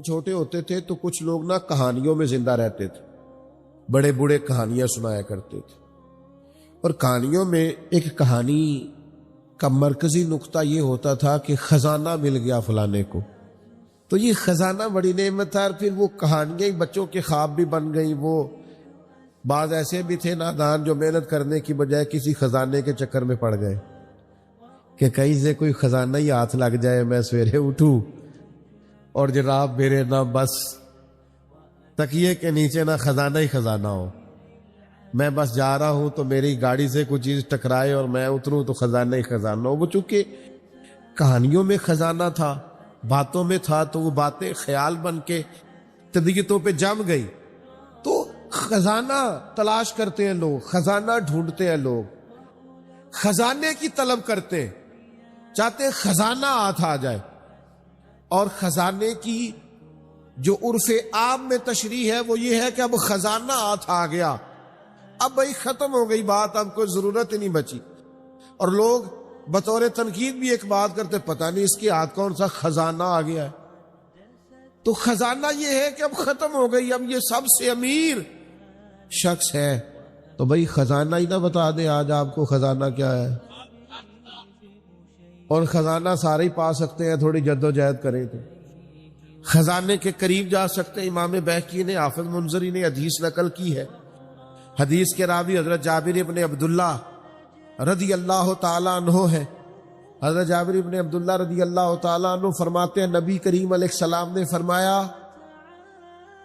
چھوٹے ہوتے تھے تو کچھ لوگ نا کہانیوں میں زندہ رہتے تھے، بڑے بوڑھے کہانیاں سنایا کرتے تھے، اور کہانیوں میں ایک کہانی کا مرکزی نقطہ یہ ہوتا تھا کہ خزانہ مل گیا فلانے کو، تو یہ خزانہ بڑی نعمت تھا، اور پھر وہ کہانیاں بچوں کے خواب بھی بن گئیں۔ وہ بعض ایسے بھی تھے نادان جو محنت کرنے کی بجائے کسی خزانے کے چکر میں پڑ گئے کہ کہیں سے کوئی خزانہ ہی ہاتھ لگ جائے، میں سویرے اٹھوں اور جناب میرے نہ بس تکیے کے نیچے نہ خزانہ ہی خزانہ ہو، میں بس جا رہا ہوں تو میری گاڑی سے کوئی چیز ٹکرائے اور میں اتروں تو خزانہ ہی خزانہ ہو۔ وہ چونکہ کہانیوں میں خزانہ تھا، باتوں میں تھا، تو وہ باتیں خیال بن کے طبیعتوں پہ جم گئی، تو خزانہ تلاش کرتے ہیں لوگ، خزانہ ڈھونڈتے ہیں لوگ، خزانے کی طلب کرتے ہیں، چاہتے ہیں خزانہ ہاتھ آ جائے۔ اور خزانے کی جو عرف عام میں تشریح ہے وہ یہ ہے کہ اب خزانہ ہاتھ آ گیا، اب بھائی ختم ہو گئی بات، اب کوئی ضرورت ہی نہیں بچی۔ اور لوگ بطور تنقید بھی ایک بات کرتے، پتہ نہیں اس کے ہاتھ کون سا خزانہ آ گیا ہے۔ تو خزانہ یہ ہے کہ اب ختم ہو گئی، اب یہ سب سے امیر شخص ہے، تو بھائی خزانہ ہی نہ بتا دے آج آپ کو خزانہ کیا ہے۔ اور خزانہ سارے ہی پا سکتے ہیں، تھوڑی جد و جہد کریں تو خزانے کے قریب جا سکتے ہیں۔ امام بہقی نے، حافظ منذری نے حدیث نقل کی ہے، حدیث کے راوی حضرت جابر ابن عبداللہ رضی اللہ تعالیٰ عنہ ہے۔ حضرت جابر ابن عبداللہ رضی اللہ تعالیٰ عنہ فرماتے ہیں نبی کریم علیہ السلام نے فرمایا،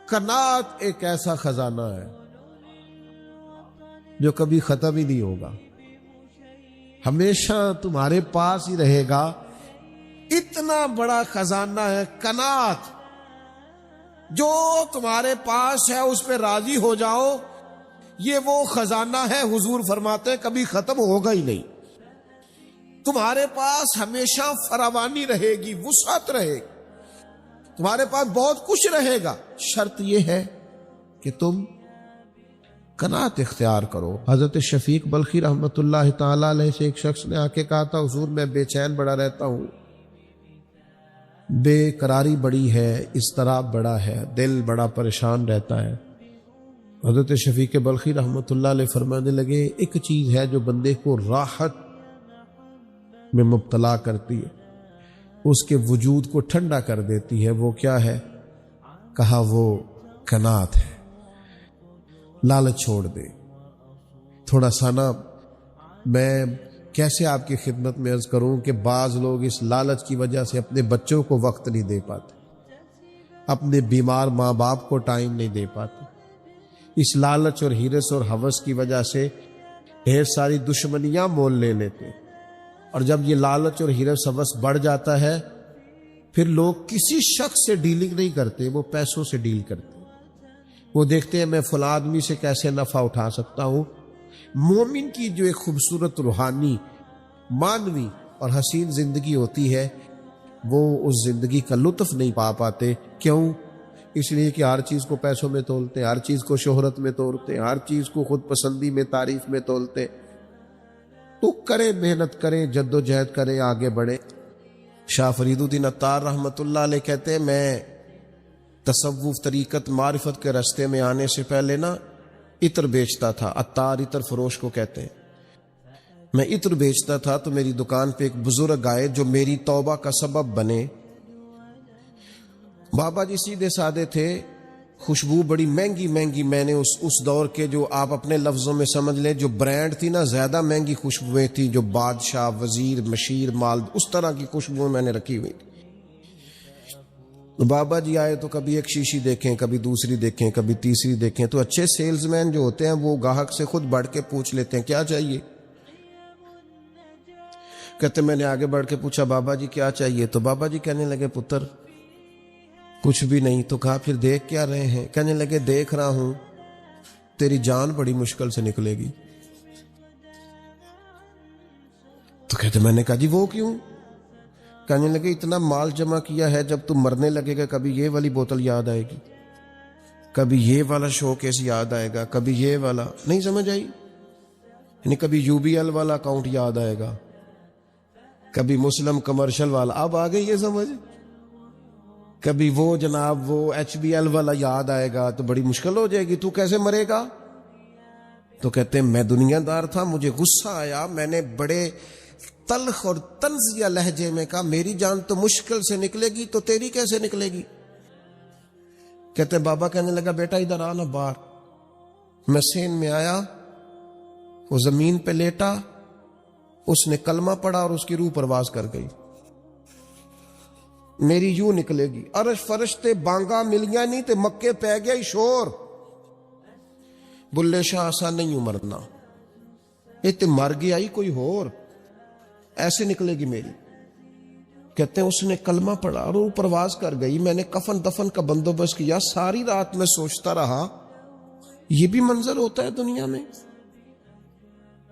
قناعت ایک ایسا خزانہ ہے جو کبھی ختم ہی نہیں ہوگا، ہمیشہ تمہارے پاس ہی رہے گا، اتنا بڑا خزانہ ہے قناعت، جو تمہارے پاس ہے اس پہ راضی ہو جاؤ، یہ وہ خزانہ ہے، حضور فرماتے ہیں کبھی ختم ہوگا ہی نہیں، تمہارے پاس ہمیشہ فراوانی رہے گی، وسعت رہے گی، تمہارے پاس بہت کچھ رہے گا، شرط یہ ہے کہ تم قناعت اختیار کرو۔ حضرت شفیق بلخی رحمت اللہ تعالی علیہ سے ایک شخص نے آ کے کہا تھا، حضور میں بے چین بڑا رہتا ہوں، بے قراری بڑی ہے، اضطراب بڑا ہے، دل بڑا پریشان رہتا ہے۔ حضرت شفیق بلخی رحمت اللہ علیہ فرمانے لگے، ایک چیز ہے جو بندے کو راحت میں مبتلا کرتی ہے، اس کے وجود کو ٹھنڈا کر دیتی ہے، وہ کیا ہے؟ کہا وہ قناعت ہے۔ لالچ چھوڑ دے۔ تھوڑا سا نا میں کیسے آپ کی خدمت میں عرض کروں کہ بعض لوگ اس لالچ کی وجہ سے اپنے بچوں کو وقت نہیں دے پاتے، اپنے بیمار ماں باپ کو ٹائم نہیں دے پاتے، اس لالچ اور ہرس اور ہوس کی وجہ سے ڈھیر ساری دشمنیاں مول لے لیتے، اور جب یہ لالچ اور ہرس ہوس بڑھ جاتا ہے پھر لوگ کسی شخص سے ڈیلنگ نہیں کرتے، وہ پیسوں سے ڈیل کرتے، وہ دیکھتے ہیں میں فلاں آدمی سے کیسے نفع اٹھا سکتا ہوں۔ مومن کی جو ایک خوبصورت روحانی، مانوی اور حسین زندگی ہوتی ہے، وہ اس زندگی کا لطف نہیں پا پاتے۔ کیوں؟ اس لیے کہ ہر چیز کو پیسوں میں تولتے ہیں، ہر چیز کو شہرت میں تولتے ہیں، ہر چیز کو خود پسندی میں، تعریف میں تولتے ہیں۔ تو کریں، محنت کریں، جد و جہد کریں، آگے بڑھیں۔ شاہ فرید الدین عطار رحمت اللہ علیہ کہتے ہیں، میں تصوف، طریقت، معرفت کے راستے میں آنے سے پہلے نا عطر بیچتا تھا، عطار عطر فروش کو کہتے ہیں۔ میں عطر بیچتا تھا تو میری دکان پہ ایک بزرگ آئے جو میری توبہ کا سبب بنے۔ بابا جی سیدھے سادے تھے، خوشبو بڑی مہنگی مہنگی، میں نے اس دور کے جو آپ اپنے لفظوں میں سمجھ لیں جو برانڈ تھی نا، زیادہ مہنگی خوشبوئیں تھی، جو بادشاہ، وزیر، مشیر، مال، اس طرح کی خوشبوئیں میں نے رکھی ہوئی تھی۔ بابا جی آئے تو کبھی ایک شیشی دیکھیں، کبھی دوسری دیکھیں، کبھی تیسری دیکھیں، تو اچھے سیلز مین جو ہوتے ہیں وہ گاہک سے خود بڑھ کے پوچھ لیتے ہیں کیا چاہیے۔ کہتے میں نے آگے بڑھ کے پوچھا بابا جی کیا چاہیے، تو بابا جی کہنے لگے پتر کچھ بھی نہیں۔ تو کہا پھر دیکھ کیا رہے ہیں؟ کہنے لگے دیکھ رہا ہوں تیری جان بڑی مشکل سے نکلے گی۔ تو کہتے میں نے کہا جی وہ کیوں؟ کہنے لگے اتنا مال جمع کیا ہے، جب تم مرنے لگے گا کبھی یہ والی بوتل یاد آئے گی، کبھی یہ والا شو کیس یاد آئے گا، کبھی یہ والا، نہیں سمجھ آئی؟ یعنی کبھی یو بی ایل والا اکاؤنٹ یاد آئے گا، کبھی مسلم کمرشل والا، اب آ گئی یہ سمجھ؟ کبھی وہ جناب وہ HBL والا یاد آئے گا تو بڑی مشکل ہو جائے گی، تو کیسے مرے گا؟ تو کہتے ہیں میں دنیا دار تھا، مجھے غصہ آیا، میں نے بڑے تلخ اور طنزیہ لہجے میں کہا میری جان تو مشکل سے نکلے گی تو تیری کیسے نکلے گی؟ کہتے ہیں بابا کہنے لگا بیٹا ادھر آنا باہر. میں سین میں آیا، وہ زمین پہ لیٹا، اس نے کلمہ پڑھا اور اس کی روح پرواز کر گئی. میری یوں نکلے گی، عرش فرش تے بانگا ملیاں نہیں تے مکے پہ گیا شور. بلے شاہ آسا نہیں مرنا، یہ تے مر گیا ہی کوئی ہور، ایسے نکلے گی میری. کہتے ہیں اس نے کلمہ پڑھا اور وہ پرواز کر گئی. میں نے کفن دفن کا بندوبست کیا، ساری رات میں سوچتا رہا یہ بھی منظر ہوتا ہے دنیا میں،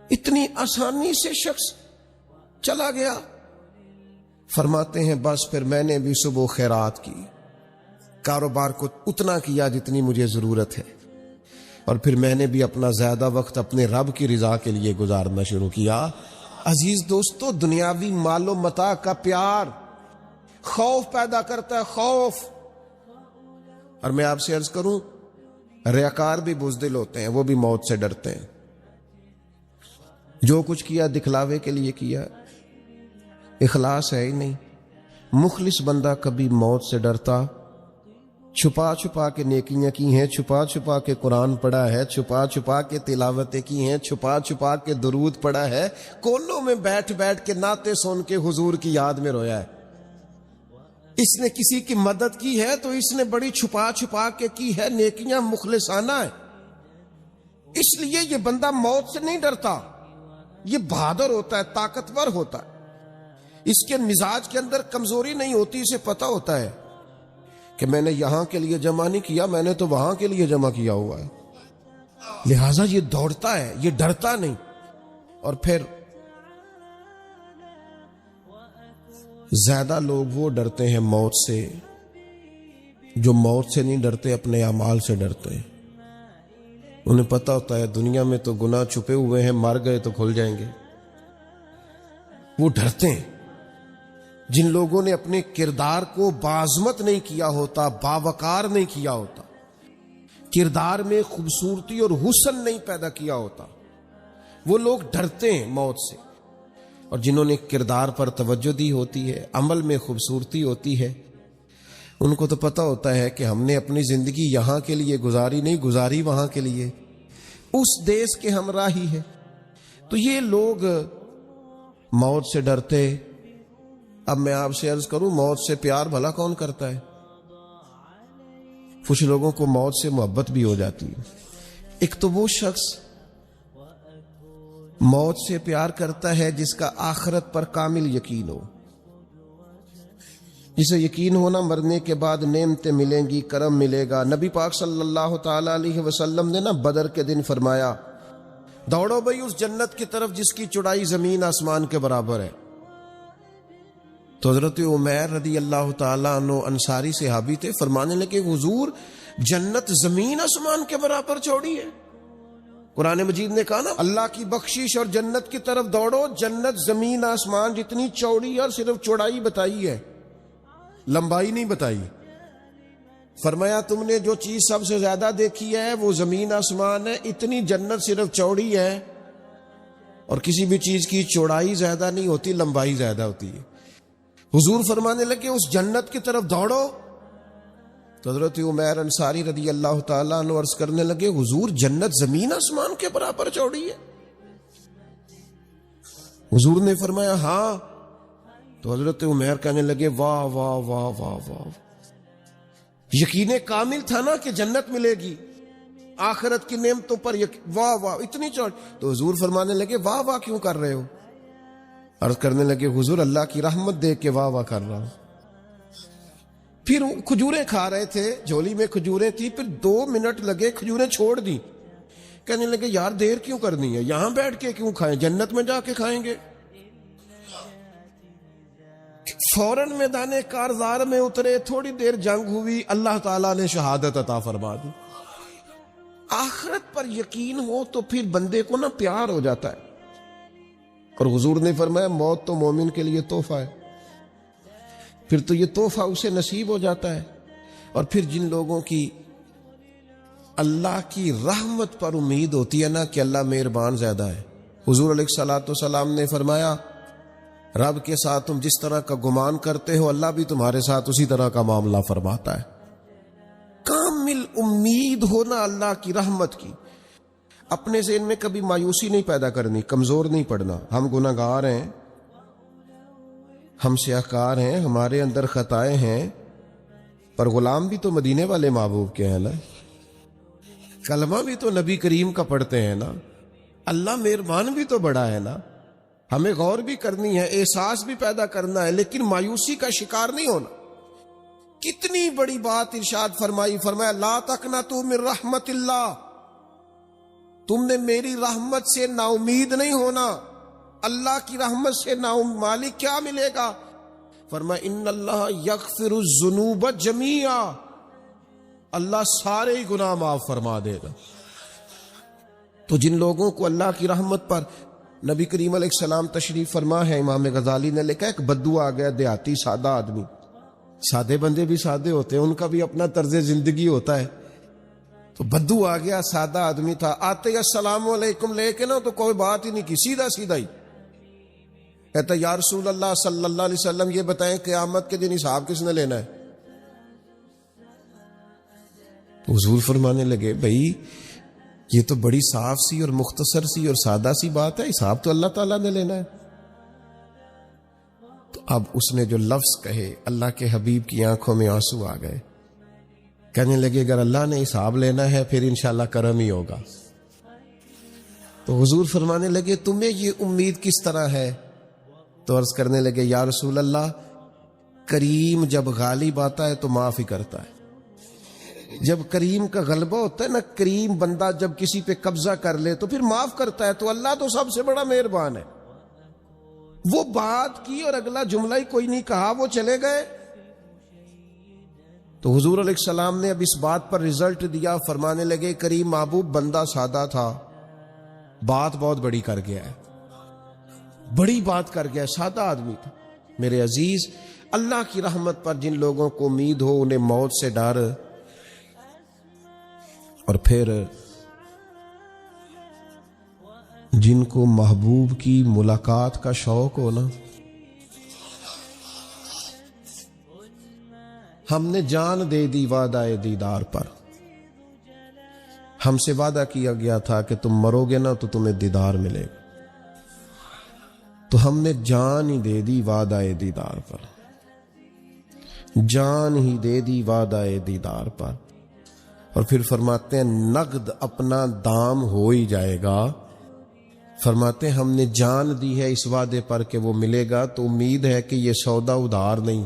اتنی آسانی سے شخص چلا گیا. فرماتے ہیں بس پھر میں نے بھی صبح خیرات کی، کاروبار کو اتنا کیا جتنی مجھے ضرورت ہے، اور پھر میں نے بھی اپنا زیادہ وقت اپنے رب کی رضا کے لیے گزارنا شروع کیا. عزیز دوستو، دنیاوی مال و متاع کا پیار خوف پیدا کرتا ہے، خوف. اور میں آپ سے عرض کروں ریاکار بھی بزدل ہوتے ہیں، وہ بھی موت سے ڈرتے ہیں. جو کچھ کیا دکھلاوے کے لیے کیا، اخلاص ہے ہی نہیں. مخلص بندہ کبھی موت سے ڈرتا، چھپا چھپا کے نیکیاں کی ہیں، چھپا چھپا کے قرآن پڑھا ہے، چھپا چھپا کے تلاوتیں کی ہیں، چھپا چھپا کے درود پڑھا ہے، کونوں میں بیٹھ بیٹھ کے نعتیں سن کے حضور کی یاد میں رویا ہے. اس نے کسی کی مدد کی ہے تو اس نے بڑی چھپا چھپا کے کی ہے، نیکیاں مخلصانہ ہے. اس لیے یہ بندہ موت سے نہیں ڈرتا، یہ بہادر ہوتا ہے، طاقتور ہوتا ہے. اس کے مزاج کے اندر کمزوری نہیں ہوتی، اسے پتا ہوتا ہے کہ میں نے یہاں کے لیے جمع نہیں کیا، میں نے تو وہاں کے لیے جمع کیا ہوا ہے. لہذا یہ دوڑتا ہے، یہ ڈرتا نہیں. اور پھر زیادہ لوگ وہ ڈرتے ہیں موت سے جو موت سے نہیں ڈرتے، اپنے اعمال سے ڈرتے ہیں. انہیں پتا ہوتا ہے دنیا میں تو گناہ چھپے ہوئے ہیں، مر گئے تو کھل جائیں گے. وہ ڈرتے ہیں. جن لوگوں نے اپنے کردار کو باعظمت نہیں کیا ہوتا، باوقار نہیں کیا ہوتا، کردار میں خوبصورتی اور حسن نہیں پیدا کیا ہوتا، وہ لوگ ڈرتے ہیں موت سے. اور جنہوں نے کردار پر توجہ دی ہوتی ہے، عمل میں خوبصورتی ہوتی ہے، ان کو تو پتا ہوتا ہے کہ ہم نے اپنی زندگی یہاں کے لیے گزاری نہیں، گزاری وہاں کے لیے، اس دیس کے ہمراہی ہے. تو یہ لوگ موت سے ڈرتے. اب میں آپ سے عرض کروں موت سے پیار بھلا کون کرتا ہے؟ کچھ لوگوں کو موت سے محبت بھی ہو جاتی ہے. ایک تو وہ شخص موت سے پیار کرتا ہے جس کا آخرت پر کامل یقین ہو، جسے یقین ہونا مرنے کے بعد نعمتیں ملیں گی، کرم ملے گا. نبی پاک صلی اللہ تعالی علیہ وسلم نے بدر کے دن فرمایا دوڑو بھائی اس جنت کی طرف جس کی چوڑائی زمین آسمان کے برابر ہے. تو حضرت عمیر رضی اللہ تعالیٰ عنہ انصاری صحابی تھے، فرمانے لگے حضور جنت زمین آسمان کے برابر چوڑی ہے. قرآن مجید نے کہا نا اللہ کی بخشش اور جنت کی طرف دوڑو، جنت زمین آسمان جتنی چوڑی ہے، اور صرف چوڑائی بتائی ہے، لمبائی نہیں بتائی. فرمایا تم نے جو چیز سب سے زیادہ دیکھی ہے وہ زمین آسمان ہے، اتنی جنت صرف چوڑی ہے. اور کسی بھی چیز کی چوڑائی زیادہ نہیں ہوتی، لمبائی زیادہ ہوتی ہے. حضور فرمانے لگے اس جنت کی طرف دوڑو. تو حضرت عمیر انصاری رضی اللہ تعالیٰ عنہ عرض کرنے لگے حضور جنت زمین آسمان کے برابر چوڑی ہے؟ حضور نے فرمایا ہاں. تو حضرت عمیر کہنے لگے واہ واہ واہ واہ واہ، یقین کامل تھا نا کہ جنت ملے گی، آخرت کی نعمتوں پر واہ واہ اتنی چوڑی. تو حضور فرمانے لگے واہ واہ کیوں کر رہے ہو؟ عرض کرنے لگے حضور اللہ کی رحمت دیکھ کے واہ واہ کر رہا ہوں. پھر کھجوریں کھا رہے تھے، جھولی میں کھجوریں تھی، پھر 2 منٹ لگے کھجوریں چھوڑ دی. کہنے لگے یار دیر کیوں کرنی ہے، یہاں بیٹھ کے کیوں کھائیں، جنت میں جا کے کھائیں گے. فوراً میدان کارزار میں اترے، تھوڑی دیر جنگ ہوئی، اللہ تعالیٰ نے شہادت عطا فرما دی. آخرت پر یقین ہو تو پھر بندے کو پیار ہو جاتا ہے. اور حضور نے فرمایا موت تو مومن کے لیے تحفہ ہے. پھر تو یہ تحفہ اسے نصیب ہو جاتا ہے۔ اور پھر جن لوگوں کی اللہ کی رحمت پر امید ہوتی ہے نا کہ اللہ مہربان زیادہ ہے، حضور علیہ الصلوۃ والسلام نے فرمایا رب کے ساتھ تم جس طرح کا گمان کرتے ہو اللہ بھی تمہارے ساتھ اسی طرح کا معاملہ فرماتا ہے۔ کامل امید ہونا اللہ کی رحمت کی، اپنے ذہن میں کبھی مایوسی نہیں پیدا کرنی، کمزور نہیں پڑنا۔ ہم گناہ گار ہیں، ہم سیاہکار ہیں، ہمارے اندر خطائیں ہیں، پر غلام بھی تو مدینے والے محبوب کے ہیں نا، کلمہ بھی تو نبی کریم کا پڑھتے ہیں نا، اللہ مہربان بھی تو بڑا ہے نا۔ ہمیں غور بھی کرنی ہے، احساس بھی پیدا کرنا ہے، لیکن مایوسی کا شکار نہیں ہونا۔ کتنی بڑی بات ارشاد فرمایا لا تقنطوا من رحمت اللہ، تم نے میری رحمت سے نا امید نہیں ہونا۔ اللہ کی رحمت سے نا مالک کیا ملے گا؟ فرمایا ان اللہ یغفر الذنوب جمیعا، اللہ سارے ہی گناہ معاف فرما دے گا۔ تو جن لوگوں کو اللہ کی رحمت پر نبی کریم علیہ السلام تشریف فرما ہے، امام غزالی نے لکھا ایک بدو آ گیا، دیہاتی سادہ آدمی، سادے بندے بھی سادے ہوتے ہیں، ان کا بھی اپنا طرز زندگی ہوتا ہے۔ تو بدو آ گیا، سادہ آدمی تھا، آتے ہی السلام علیکم لے کے نا تو کوئی بات ہی نہیں کی، سیدھا سیدھا ہی کہتا یا رسول اللہ صلی اللہ علیہ وسلم یہ بتائیں قیامت کے دن حساب کس نے لینا ہے؟ تو حضور فرمانے لگے بھائی یہ تو بڑی صاف سی اور مختصر سی اور سادہ سی بات ہے، حساب تو اللہ تعالیٰ نے لینا ہے۔ تو اب اس نے جو لفظ کہے اللہ کے حبیب کی آنکھوں میں آنسو آ گئے، کہنے لگے اگر اللہ نے حساب لینا ہے پھر انشاءاللہ کرم ہی ہوگا۔ تو حضور فرمانے لگے تمہیں یہ امید کس طرح ہے؟ تو عرض کرنے لگے یا رسول اللہ کریم جب غالب آتا ہے تو معاف ہی کرتا ہے۔ جب کریم کا غلبہ ہوتا ہے نا، کریم بندہ جب کسی پہ قبضہ کر لے تو پھر معاف کرتا ہے، تو اللہ تو سب سے بڑا مہربان ہے۔ وہ بات کی اور اگلا جملہ ہی کوئی نہیں کہا، وہ چلے گئے۔ تو حضور علیہ السلام نے اب اس بات پر رزلٹ دیا، فرمانے لگے کریم محبوب بندہ سادہ تھا، بات بہت بڑی کر گیا ہے، بڑی بات کر گیا، سادہ آدمی تھا۔ میرے عزیز، اللہ کی رحمت پر جن لوگوں کو امید ہو انہیں موت سے ڈر، اور پھر جن کو محبوب کی ملاقات کا شوق ہو نا، ہم نے جان دے دی وعدہ دیدار پر، ہم سے وعدہ کیا گیا تھا کہ تم مرو گے نا تو تمہیں دیدار ملے گا، تو ہم نے جان ہی دے دی وعدہ دیدار پر، جان ہی دے دی وعدہ دیدار پر۔ اور پھر فرماتے ہیں نقد اپنا دام ہو ہی جائے گا، فرماتے ہیں ہم نے جان دی ہے اس وعدے پر کہ وہ ملے گا، تو امید ہے کہ یہ سودا ادھار نہیں۔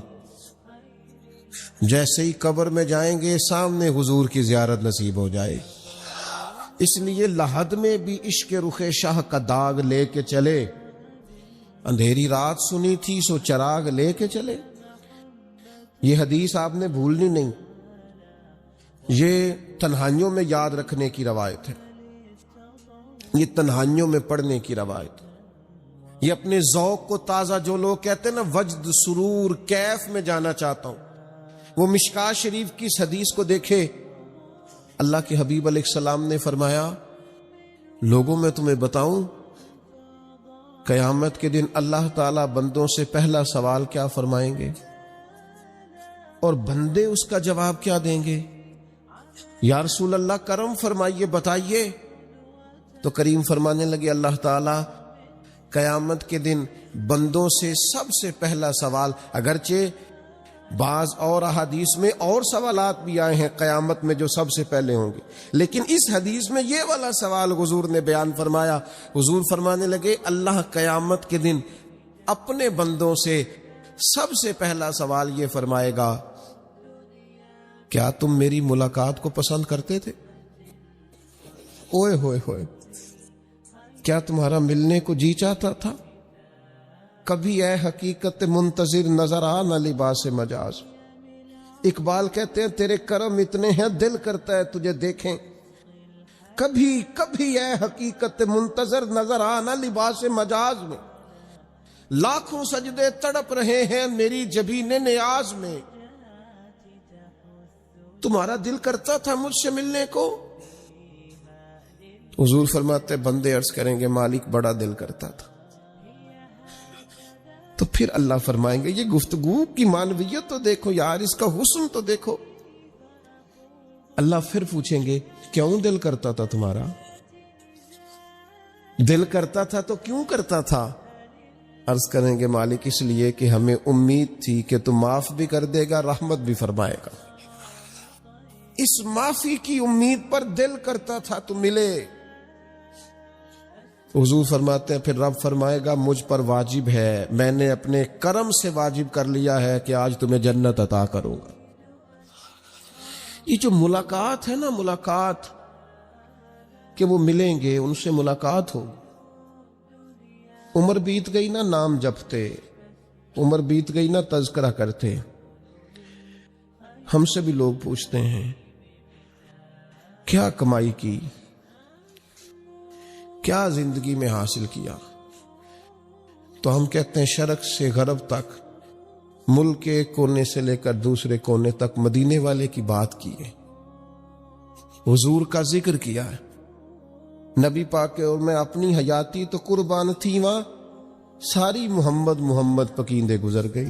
جیسے ہی قبر میں جائیں گے سامنے حضور کی زیارت نصیب ہو جائے، اس لیے لحد میں بھی عشق رخ شاہ کا داغ لے کے چلے، اندھیری رات سنی تھی سو چراغ لے کے چلے۔ یہ حدیث آپ نے بھولنی نہیں، یہ تنہائیوں میں یاد رکھنے کی روایت ہے، یہ تنہائیوں میں پڑھنے کی روایت ہے۔ یہ اپنے ذوق کو تازہ، جو لوگ کہتے ہیں نا وجد سرور کیف میں جانا چاہتا ہوں، وہ مشکات شریف کی اس حدیث کو دیکھے۔ اللہ کے حبیب علیہ السلام نے فرمایا لوگوں میں تمہیں بتاؤں قیامت کے دن اللہ تعالیٰ بندوں سے پہلا سوال کیا فرمائیں گے، اور بندے اس کا جواب کیا دیں گے؟ یا رسول اللہ کرم فرمائیے، بتائیے۔ تو کریم فرمانے لگے اللہ تعالیٰ قیامت کے دن بندوں سے سب سے پہلا سوال، اگرچہ بعض اور احادیث میں اور سوالات بھی آئے ہیں قیامت میں جو سب سے پہلے ہوں گے، لیکن اس حدیث میں یہ والا سوال حضور نے بیان فرمایا۔ حضور فرمانے لگے اللہ قیامت کے دن اپنے بندوں سے سب سے پہلا سوال یہ فرمائے گا کیا تم میری ملاقات کو پسند کرتے تھے؟ اوئے ہوئے ہوئے، کیا تمہارا ملنے کو جی چاہتا تھا؟ کبھی اے حقیقت منتظر نظر آ نہ لباس مجاز۔ اقبال کہتے ہیں تیرے کرم اتنے ہیں دل کرتا ہے تجھے دیکھیں، کبھی کبھی اے حقیقت منتظر نظر آ نہ لباس مجاز میں۔ لاکھوں سجدے تڑپ رہے ہیں میری جبین نیاز میں، تمہارا دل کرتا تھا مجھ سے ملنے کو؟ حضور فرماتے بندے عرض کریں گے مالک بڑا دل کرتا تھا. تو پھر اللہ فرمائیں گے یہ گفتگو کی معنویت تو دیکھو یار، اس کا حسن تو دیکھو. اللہ پھر پوچھیں گے کیوں دل کرتا تھا تمہارا؟ دل کرتا تھا تو کیوں کرتا تھا؟ عرض کریں گے مالک اس لیے کہ ہمیں امید تھی کہ تم معاف بھی کر دے گا، رحمت بھی فرمائے گا. اس معافی کی امید پر دل کرتا تھا تو ملے. حضور فرماتے ہیں پھر رب فرمائے گا مجھ پر واجب ہے، میں نے اپنے کرم سے واجب کر لیا ہے کہ آج تمہیں جنت عطا کروں گا. یہ جو ملاقات ہے نا، ملاقات کہ وہ ملیں گے، ان سے ملاقات ہو. عمر بیت گئی نا نام جپتے، عمر بیت گئی نا تذکرہ کرتے. ہم سے بھی لوگ پوچھتے ہیں کیا کمائی کی، کیا زندگی میں حاصل کیا؟ تو ہم کہتے ہیں شرق سے غرب تک، ملک کے ایک کونے سے لے کر دوسرے کونے تک مدینے والے کی بات کی ہے، حضور کا ذکر کیا ہے. نبی پاک اور میں اپنی حیاتی تو قربان تھی وہاں، ساری محمد محمد پکیندے گزر گئی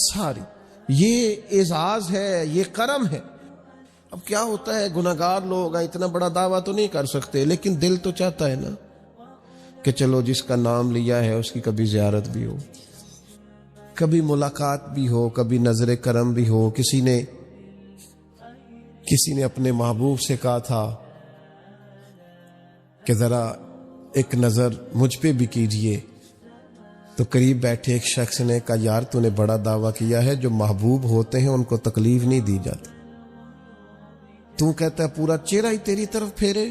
ساری. یہ اعزاز ہے، یہ کرم ہے. اب کیا ہوتا ہے گناہگار لوگ اتنا بڑا دعویٰ تو نہیں کر سکتے، لیکن دل تو چاہتا ہے نا کہ چلو جس کا نام لیا ہے اس کی کبھی زیارت بھی ہو، کبھی ملاقات بھی ہو، کبھی نظر کرم بھی ہو. کسی نے اپنے محبوب سے کہا تھا کہ ذرا ایک نظر مجھ پہ بھی کیجئے. تو قریب بیٹھے ایک شخص نے کہا یار تو نے بڑا دعویٰ کیا ہے، جو محبوب ہوتے ہیں ان کو تکلیف نہیں دی جاتی، تو کہتا ہے پورا چہرہ ہی تیری طرف پھیرے.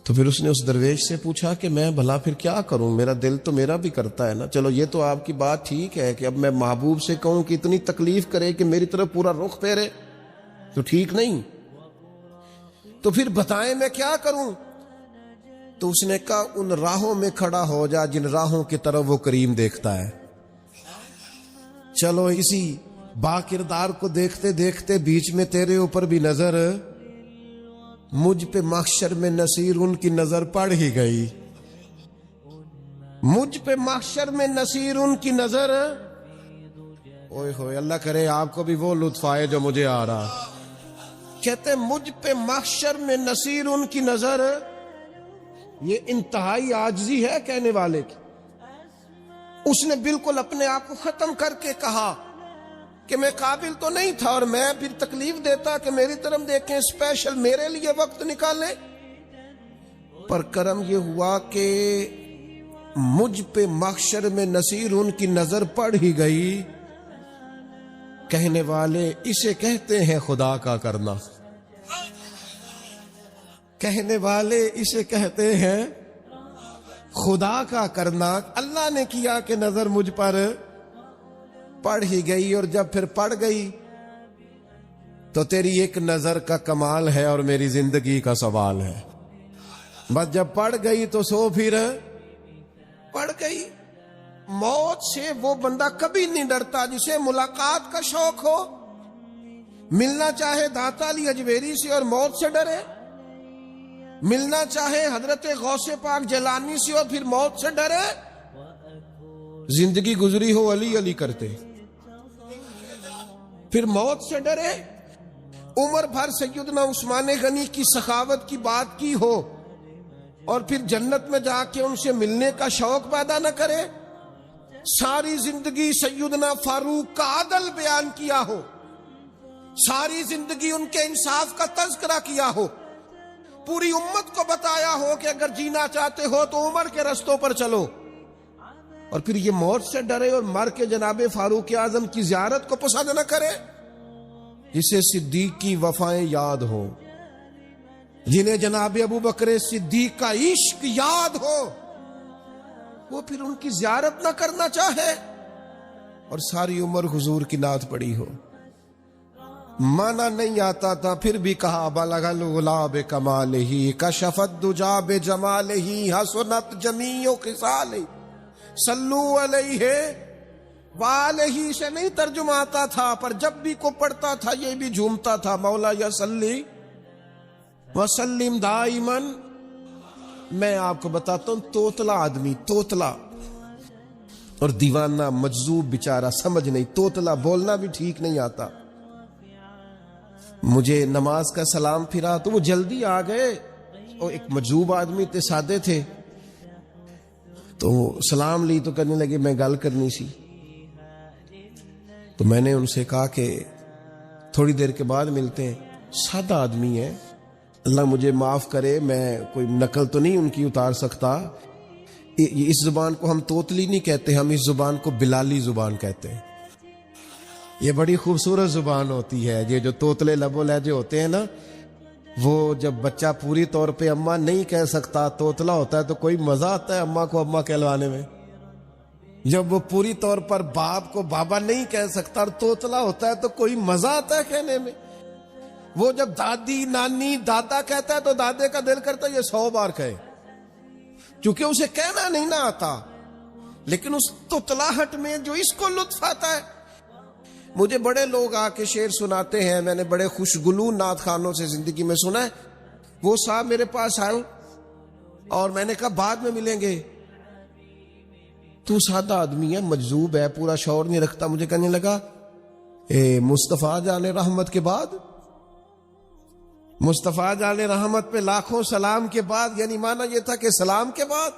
تو پھر اس نے اس درویش سے پوچھا کہ میں بھلا پھر کیا کروں، میرا دل تو میرا بھی کرتا ہے نا. چلو یہ تو آپ کی بات ٹھیک ہے کہ اب میں محبوب سے کہوں کہ اتنی تکلیف کرے کہ میری طرف پورا رخ پھیرے تو ٹھیک نہیں، تو پھر بتائیں میں کیا کروں؟ تو اس نے کہا ان راہوں میں کھڑا ہو جا جن راہوں کی طرف وہ کریم دیکھتا ہے. چلو اسی با کردار کو دیکھتے دیکھتے بیچ میں تیرے اوپر بھی نظر، مجھ پہ محشر میں نصیر ان کی نظر پڑ ہی گئی. مجھ پہ محشر میں نصیر ان کی نظر، اوئے ہوئے اللہ کرے آپ کو بھی وہ لطف آئے جو مجھے آ رہا. کہتے مجھ پہ محشر میں نصیر ان کی نظر. یہ انتہائی عاجزی ہے کہنے والے کی. اس نے بالکل اپنے آپ کو ختم کر کے کہا کہ میں قابل تو نہیں تھا اور میں پھر تکلیف دیتا کہ میری طرف دیکھیں، اسپیشل میرے لیے وقت نکالیں. پر کرم یہ ہوا کہ مجھ پہ محشر میں نصیر ان کی نظر پڑ ہی گئی. کہنے والے اسے کہتے ہیں خدا کا کرنا، کہنے والے اسے کہتے ہیں خدا کا کرنا. اللہ نے کیا کہ نظر مجھ پر پڑ ہی گئی، اور جب پھر پڑ گئی تو تیری ایک نظر کا کمال ہے اور میری زندگی کا سوال ہے. بس جب پڑ گئی تو سو پھر پڑ گئی. موت سے وہ بندہ کبھی نہیں ڈرتا جسے ملاقات کا شوق ہو. ملنا چاہے داتا علی اجمیری سے اور موت سے ڈرے، ملنا چاہے حضرت غوث پاک جیلانی سے اور پھر موت سے ڈرے. زندگی گزری ہو علی علی کرتے، پھر موت سے ڈرے. عمر بھر سیدنا عثمان غنی کی سخاوت کی بات کی ہو اور پھر جنت میں جا کے ان سے ملنے کا شوق پیدا نہ کرے. ساری زندگی سیدنا فاروق کا عدل بیان کیا ہو، ساری زندگی ان کے انصاف کا تذکرہ کیا ہو، پوری امت کو بتایا ہو کہ اگر جینا چاہتے ہو تو عمر کے رستوں پر چلو، اور پھر یہ موت سے ڈرے اور مر کے جناب فاروق اعظم کی زیارت کو پسند نہ کرے. جسے صدیق کی وفائیں یاد ہو، جنہیں جناب ابو بکر صدیق کا عشق یاد ہو، وہ پھر ان کی زیارت نہ کرنا چاہے اور ساری عمر حضور کی نعت پڑھی ہو. مانا نہیں آتا تھا پھر بھی کہا بلغ العلا بکمالہ کشف الدجا بجمالہ حسنت جمیع خصالہ صلو علیہ والہ سے نہیں ترجمہ آتا تھا، پر جب بھی کو پڑھتا تھا یہ بھی جھومتا تھا، مولا یا صلی وسلم دائما۔ میں آپ کو بتاتا ہوں، توتلا آدمی، توتلا اور دیوانہ مجذوب بیچارہ، سمجھ نہیں، توتلا بولنا بھی ٹھیک نہیں آتا۔ مجھے نماز کا سلام پھرا تو وہ جلدی آ گئے، اور ایک مجذوب آدمی تھے، سادے تھے، تو سلام لی تو کرنے لگے میں گل کرنی سی، تو میں نے ان سے کہا کہ تھوڑی دیر کے بعد ملتے ہیں۔ سادہ آدمی ہے، اللہ مجھے معاف کرے، میں کوئی نقل تو نہیں ان کی اتار سکتا۔ اس زبان کو ہم توتلی نہیں کہتے، ہم اس زبان کو بلالی زبان کہتے ہیں۔ یہ بڑی خوبصورت زبان ہوتی ہے، یہ جو توتلے لب و لہجے ہوتے ہیں نا، وہ جب بچہ پوری طور پہ اماں نہیں کہہ سکتا، توتلا ہوتا ہے، تو کوئی مزہ آتا ہے اماں کو اماں کہلوانے میں۔ جب وہ پوری طور پر باپ کو بابا نہیں کہہ سکتا اور توتلا ہوتا ہے تو کوئی مزہ آتا ہے کہنے میں۔ وہ جب دادی، نانی، دادا کہتا ہے تو دادے کا دل کرتا ہے یہ 100 بار کہے، کیونکہ اسے کہنا نہیں نہ آتا، لیکن اس توتلاہٹ میں جو اس کو لطف آتا ہے۔ مجھے بڑے لوگ آ کے شعر سناتے ہیں، میں نے بڑے خوشگلو نعت خانوں سے زندگی میں سنا ہے۔ وہ صاحب میرے پاس آئے اور میں نے کہا بعد میں ملیں گے، تو سادہ آدمی ہے، مجذوب ہے، پورا شعور نہیں رکھتا۔ مجھے کہنے لگا مصطفیٰ جان رحمت کے بعد، مصطفیٰ جان رحمت پہ لاکھوں سلام کے بعد، یعنی مانا یہ تھا کہ سلام کے بعد۔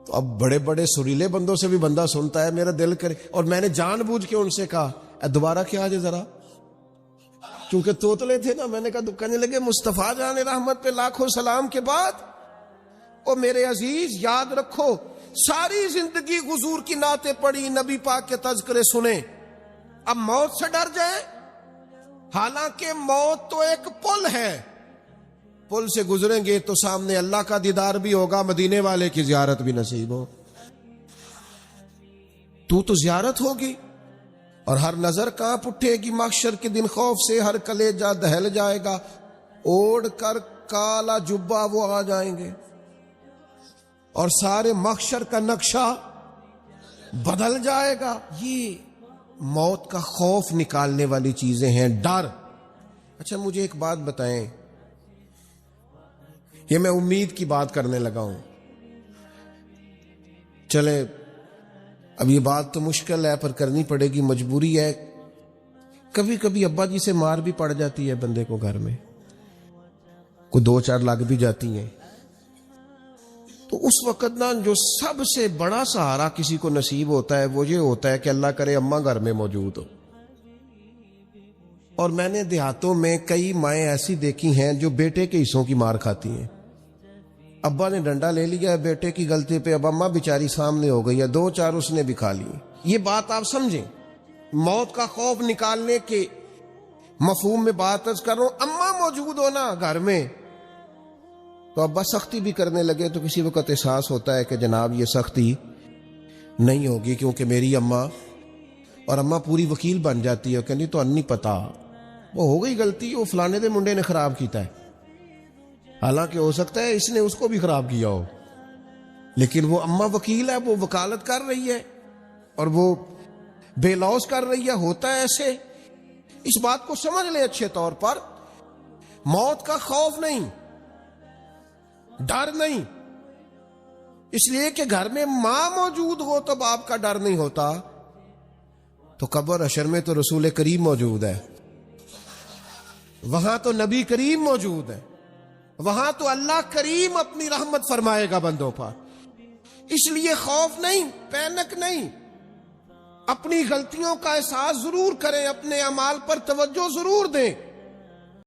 تو اب بڑے بڑے سریلے بندوں سے بھی بندہ سنتا ہے، میرا دل کرے، اور میں نے جان بوجھ کے ان سے کہا دوبارہ کیا آجے ذرا، کیونکہ توتلے تھے نا۔ میں نے کہا، کہنے لگے مصطفیٰ جان رحمت پہ لاکھوں سلام کے بعد، او میرے عزیز یاد رکھو، ساری زندگی حضور کی نعتیں پڑھی، نبی پاک کے تذکرے سنے، اب موت سے ڈر جائے؟ حالانکہ موت تو ایک پل ہے، پل سے گزریں گے تو سامنے اللہ کا دیدار بھی ہوگا، مدینے والے کی زیارت بھی نصیب ہو۔ تو زیارت ہوگی، اور ہر نظر کانپ اٹھے گی محشر کے دن خوف سے، ہر کلیجہ دہل جائے گا، اوڑھ کر کالا جبہ وہ آ جائیں گے، اور سارے محشر کا نقشہ بدل جائے گا۔ یہ موت کا خوف نکالنے والی چیزیں ہیں، ڈر۔ اچھا مجھے ایک بات بتائیں، یہ میں امید کی بات کرنے لگا ہوں، چلے اب یہ بات تو مشکل ہے پر کرنی پڑے گی، مجبوری ہے۔ کبھی کبھی ابا جی سے مار بھی پڑ جاتی ہے بندے کو، گھر میں کوئی 2-4 لگ بھی جاتی ہیں، تو اس وقت نا جو سب سے بڑا سہارا کسی کو نصیب ہوتا ہے وہ یہ ہوتا ہے کہ اللہ کرے اماں گھر میں موجود ہو۔ اور میں نے دیہاتوں میں کئی مائیں ایسی دیکھی ہیں جو بیٹے کے حصوں کی مار کھاتی ہیں۔ ابا نے ڈنڈا لے لیا بیٹے کی غلطی پہ، اب اماں بیچاری سامنے ہو گئی ہے، 2-4 اس نے بھی کھا لی۔ یہ بات آپ سمجھیں، موت کا خوف نکالنے کے مفہوم میں بات عرض کر رہا ہوں۔ اماں موجود ہو نا گھر میں تو ابا سختی بھی کرنے لگے تو کسی وقت احساس ہوتا ہے کہ جناب یہ سختی نہیں ہوگی، کیونکہ میری اماں، اور اماں پوری وکیل بن جاتی ہے، کہنی تو نہیں پتا، وہ ہو گئی غلطی، وہ فلانے دے منڈے نے خراب کیتا ہے، حالانکہ ہو سکتا ہے اس نے اس کو بھی خراب کیا ہو، لیکن وہ اماں وکیل ہے، وہ وکالت کر رہی ہے اور وہ بے لوث کر رہی ہے۔ ہوتا ہے ایسے، اس بات کو سمجھ لیں اچھے طور پر، موت کا خوف نہیں، ڈر نہیں، اس لیے کہ گھر میں ماں موجود ہو تو باپ کا ڈر نہیں ہوتا۔ تو قبر حشر میں تو رسول کریم موجود ہے، وہاں تو نبی کریم موجود ہے، وہاں تو اللہ کریم اپنی رحمت فرمائے گا بندوں پر۔ اس لیے خوف نہیں، پینک نہیں، اپنی غلطیوں کا احساس ضرور کریں، اپنے اعمال پر توجہ ضرور دیں،